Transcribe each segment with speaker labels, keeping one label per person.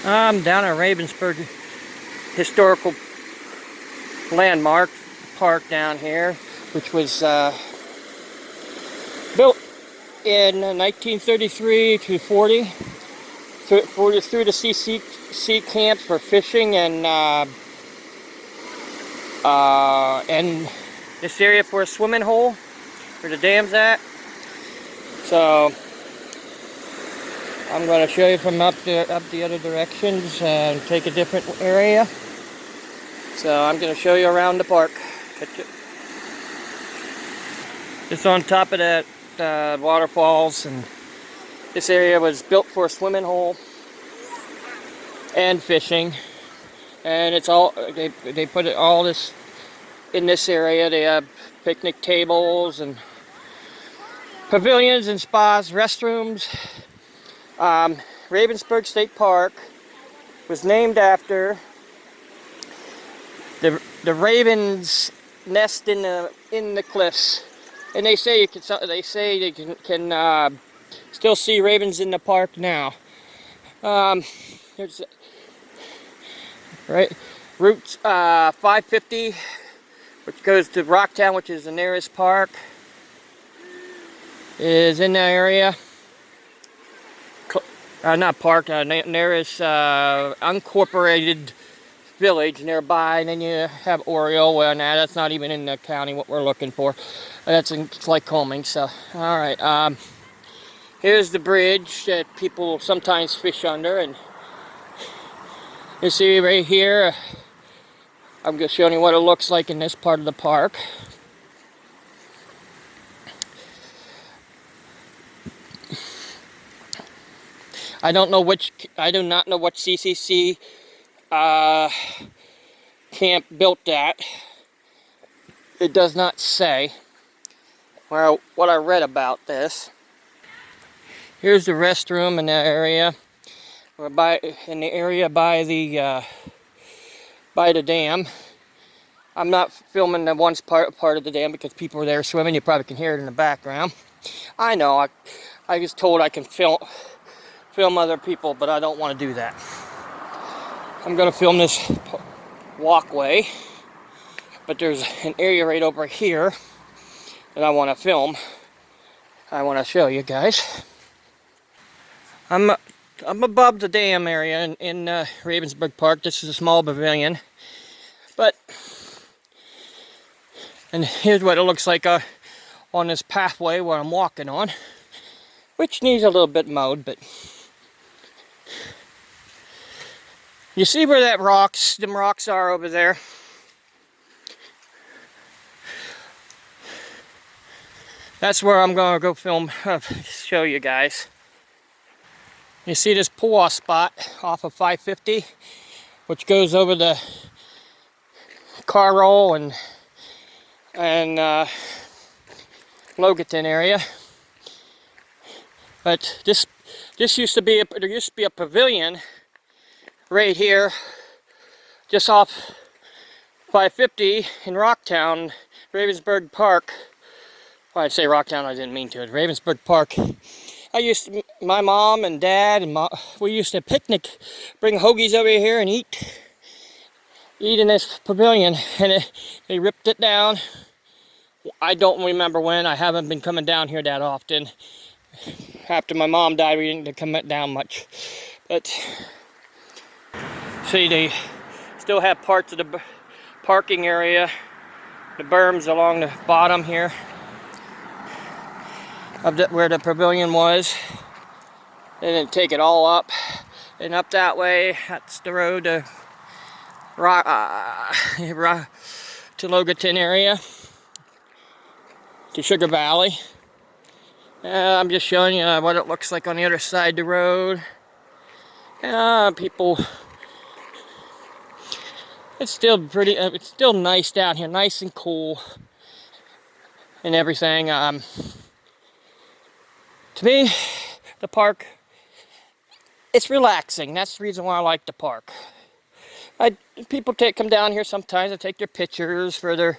Speaker 1: I'm down at Ravensburg historical landmark park down here, which was built in 1933 to 40 through the sea camps for fishing and this area for a swimming hole where the dam's at. So I'm going to show you from up the other directions and take a different area. So I'm going to show you around the park. It's on top of that waterfalls, and this area was built for a swimming hole and fishing. And it's all they put it all this in this area. They have picnic tables and pavilions and spas, restrooms. Ravensburg State Park was named after the ravens nest in the cliffs, and they say you can still see ravens in the park now. There's Route 550, which goes to Rocktown, which is the nearest park, is in that area. Not park, nearest unincorporated village nearby. And then you have Oriole, and that's not even in the county what we're looking for. It's like Coming. So, all right. Here's the bridge that people sometimes fish under, and you see right here. I'm just showing you what it looks like in this part of the park. I do not know what CCC camp built that. It does not say. Well, what I read about this. Here's the restroom in that area, or in the area by the dam. I'm not filming the one part of the dam because people are there swimming. You probably can hear it in the background. I know. I was told I can film other people, but I don't want to do that. I'm going to film this walkway, but there's an area right over here that I want to film. I want to show you guys. I'm above the dam area in Ravensburg Park. This is a small pavilion, and here's what it looks like on this pathway where I'm walking on, which needs a little bit mowed, but you see where them rocks are over there? That's where I'm gonna go film, show you guys. You see this pull-off spot off of 550, which goes over the car roll and Loganton area. But there used to be a pavilion right here, just off 550 in Rocktown, Ravensburg Park. Well, I'd say Rocktown, I didn't mean to. It's Ravensburg Park. My mom and dad and we used to picnic, bring hoagies over here and eat in this pavilion, and they ripped it down. I don't remember when. I haven't been coming down here that often. After my mom died, we didn't come down much. But see, they still have parts of the parking area, the berms along the bottom here of where the pavilion was. They didn't take it all up, and up that way. That's the road to Loganton area, to Sugar Valley. I'm just showing you what it looks like on the other side of the road. People, it's still pretty. It's still nice down here, nice and cool, and everything. To me, the park, it's relaxing. That's the reason why I like the park. People come down here sometimes and take their pictures for their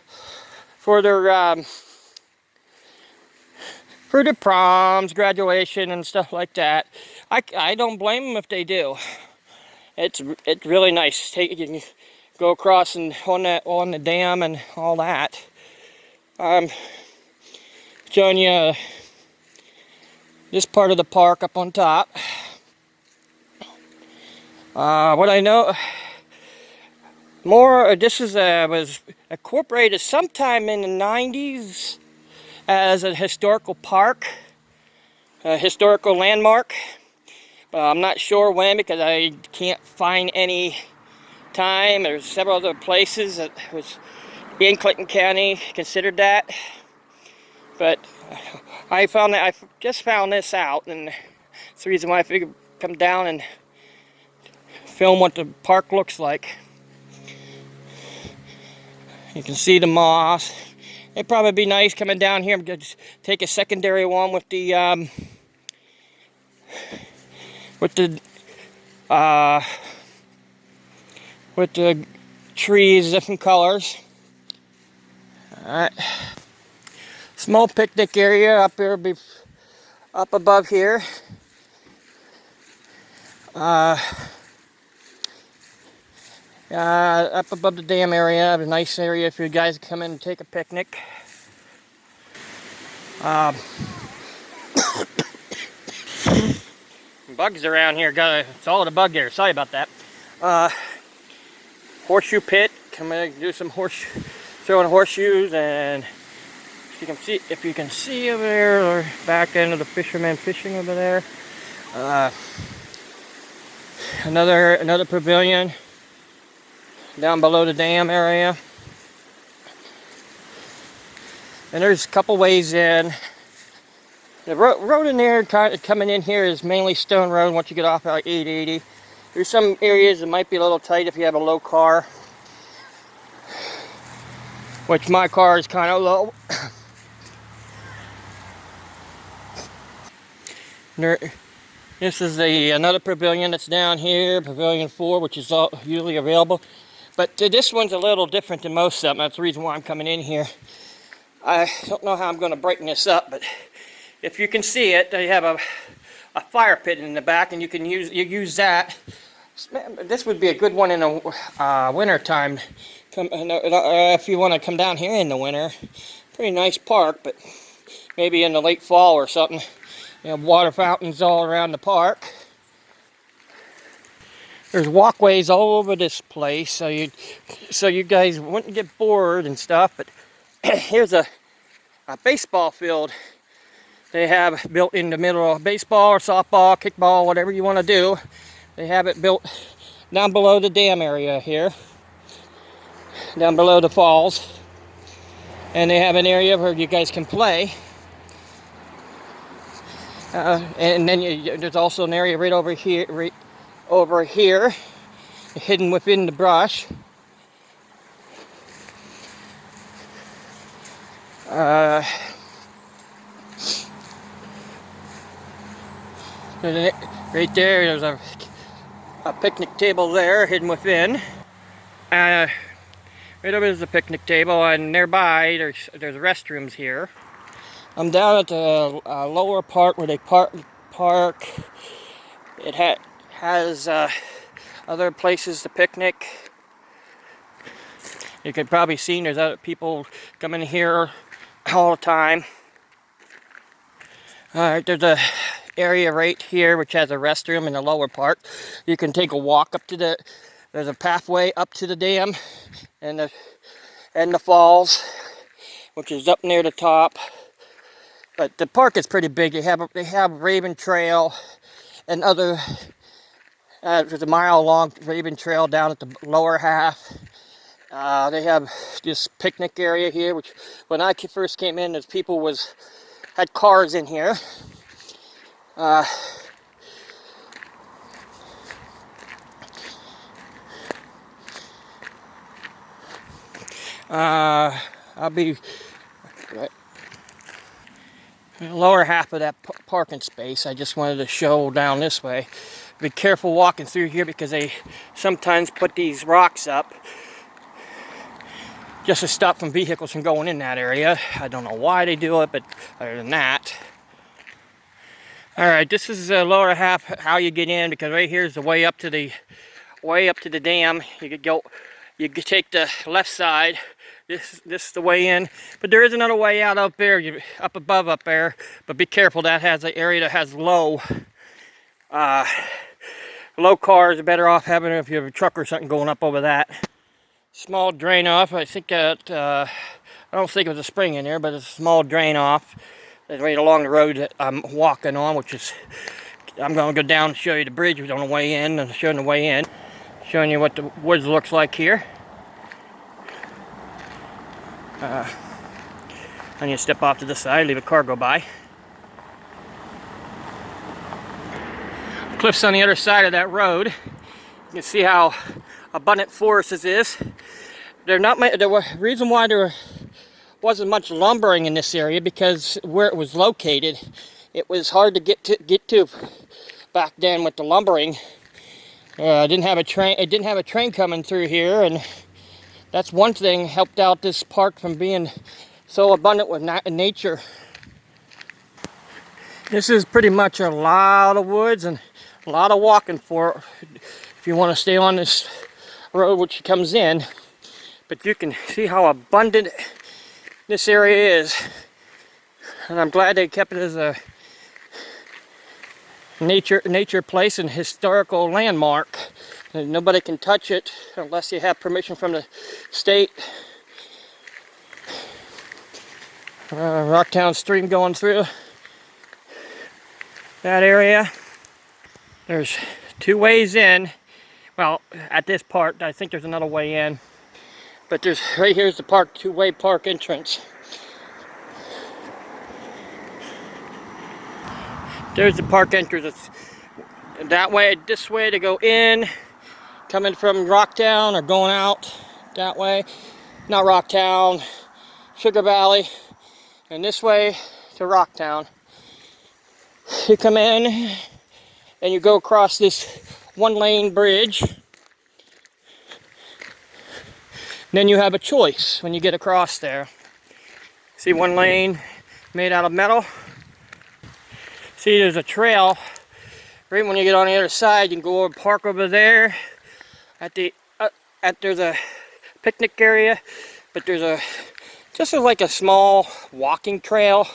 Speaker 1: proms, graduation, and stuff like that. I don't blame them if they do. It's really nice. You can go across and on the dam and all that. Showing you this part of the park up on top. What I know more, this was incorporated sometime in the 90s as a historical park, a historical landmark. I'm not sure when, because I can't find any time. There's several other places that was in Clinton County considered that, but I just found this out, and it's the reason why I figured come down and film what the park looks like. You can see the moss. It'd probably be nice coming down here and just take a secondary one with the trees, different colors. Alright. Small picnic area up here, up above here. Up above the dam area, a nice area for you guys to come in and take a picnic. Bugs around here, it's all the bug here, sorry about that. Horseshoe pit, come in and do some throwing horseshoes, and if you can see over there, or back end of the fishermen fishing over there. Another pavilion down below the dam area. And there's a couple ways in. The road in there, coming in here, is mainly stone road once you get off at 880. There's some areas that might be a little tight if you have a low car, which my car is kind of low. This is another pavilion that's down here, Pavilion 4, which is usually available. But this one's a little different than most of them. That's the reason why I'm coming in here. I don't know how I'm going to brighten this up, but if you can see it, they have a fire pit in the back, and you use that. This would be a good one in the winter time. If you want to come down here in the winter. Pretty nice park, but maybe in the late fall or something. You have water fountains all around the park. There's walkways all over this place, so you guys wouldn't get bored and stuff. But here's a baseball field they have built in the middle of baseball or softball, kickball, whatever you want to do. They have it built down below the dam area here, down below the falls, and they have an area where you guys can play. And then there's also an area right over here, hidden within the brush. Right there, there's a picnic table there, hidden within. Right over there's a picnic table, and nearby there's restrooms here. I'm down at the lower part where they park. It has other places to picnic. You can probably see there's other people coming here all the time. Alright, there's a area right here which has a restroom in the lower part. You can take a walk up to there's a pathway up to the dam and the falls, which is up near the top. But the park is pretty big. They have Raven Trail and other. There's a mile-long Raven Trail down at the lower half. They have this picnic area here, which when I first came in, people had cars in here. I'll be right. The lower half of that parking space, I just wanted to show down this way. Be careful walking through here because they sometimes put these rocks up just to stop from vehicles from going in that area. I don't know why they do it, but other than that. Alright, this is the lower half, how you get in, because right here is the way up to the way up to the dam. You could go, you could take the left side. This is the way in, but there is another way out up there, up above up there. But be careful, that has an area that has low cars. Are better off having it if you have a truck or something going up over that. Small drain off. I think that I don't think it was a spring in there, but it's a small drain off. It's right along the road that I'm walking on, which is, I'm going to go down and show you the bridge on the way in, and showing the way in, showing you what the woods looks like here. And you step off to the side, leave a car go by. Cliffs on the other side of that road. You can see how abundant forest this is. The reason why there wasn't much lumbering in this area, because where it was located, it was hard to get to back then with the lumbering. It didn't have a train coming through here, and that's one thing helped out this park from being so abundant with nature. This is pretty much a lot of woods and a lot of walking for if you want to stay on this road which comes in. But you can see how abundant this area is, and I'm glad they kept it as a nature place and historical landmark. And nobody can touch it unless you have permission from the state. Rocktown stream going through that area. There's two ways in. Well, at this part, I think there's another way in. But there's, right here's the park, two-way park entrance. There's the park entrance. It's that way, this way to go in, coming from Rocktown or going out that way. Not Rocktown, Sugar Valley, and this way to Rocktown. You come in and you go across this one-lane bridge. Then you have a choice when you get across there. See, one lane made out of metal. See, there's a trail. Right when you get on the other side, you can go over, park over there. There's a picnic area, but there's just like a small walking trail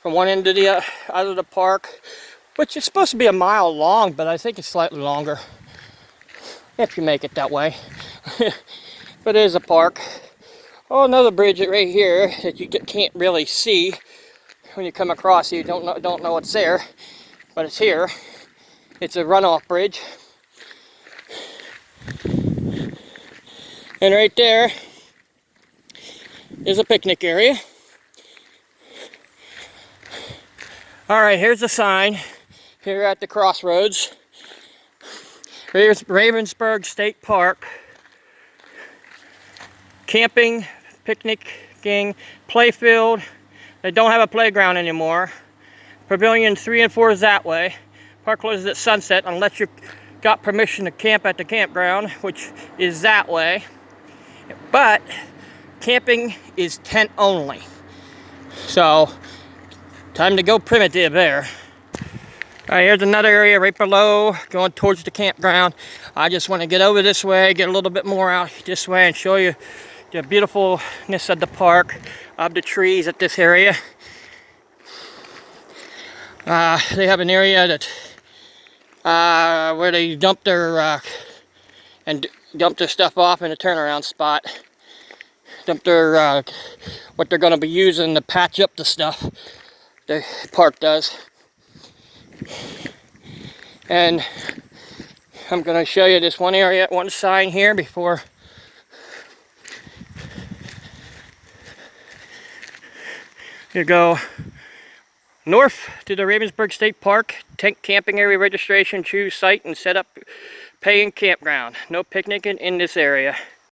Speaker 1: from one end to the other of the park, which is supposed to be a mile long, but I think it's slightly longer if you make it that way. But it is a park. Oh, another bridge right here that you can't really see when you come across. You don't know it's there, but it's here. It's a runoff bridge. And right there is a picnic area. All right, here's the sign here at the crossroads. Ravensburg State Park. Camping, picnicking, playfield. They don't have a playground anymore. Pavilion 3 and 4 is that way. Park closes at sunset unless you got permission to camp at the campground, which is that way. But camping is tent only. So, time to go primitive there. All right, here's another area right below, going towards the campground. I just want to get over this way, get a little bit more out this way, and show you the beautifulness of the park, of the trees at this area. They have an area that where they dump their stuff off in a turnaround spot. Dump their what they're going to be using to patch up the stuff. The park does. And I'm going to show you this one area, one sign here before. You go north to the Ravensburg State Park, tent camping area registration, choose site and set up paying campground. No picnicking in this area.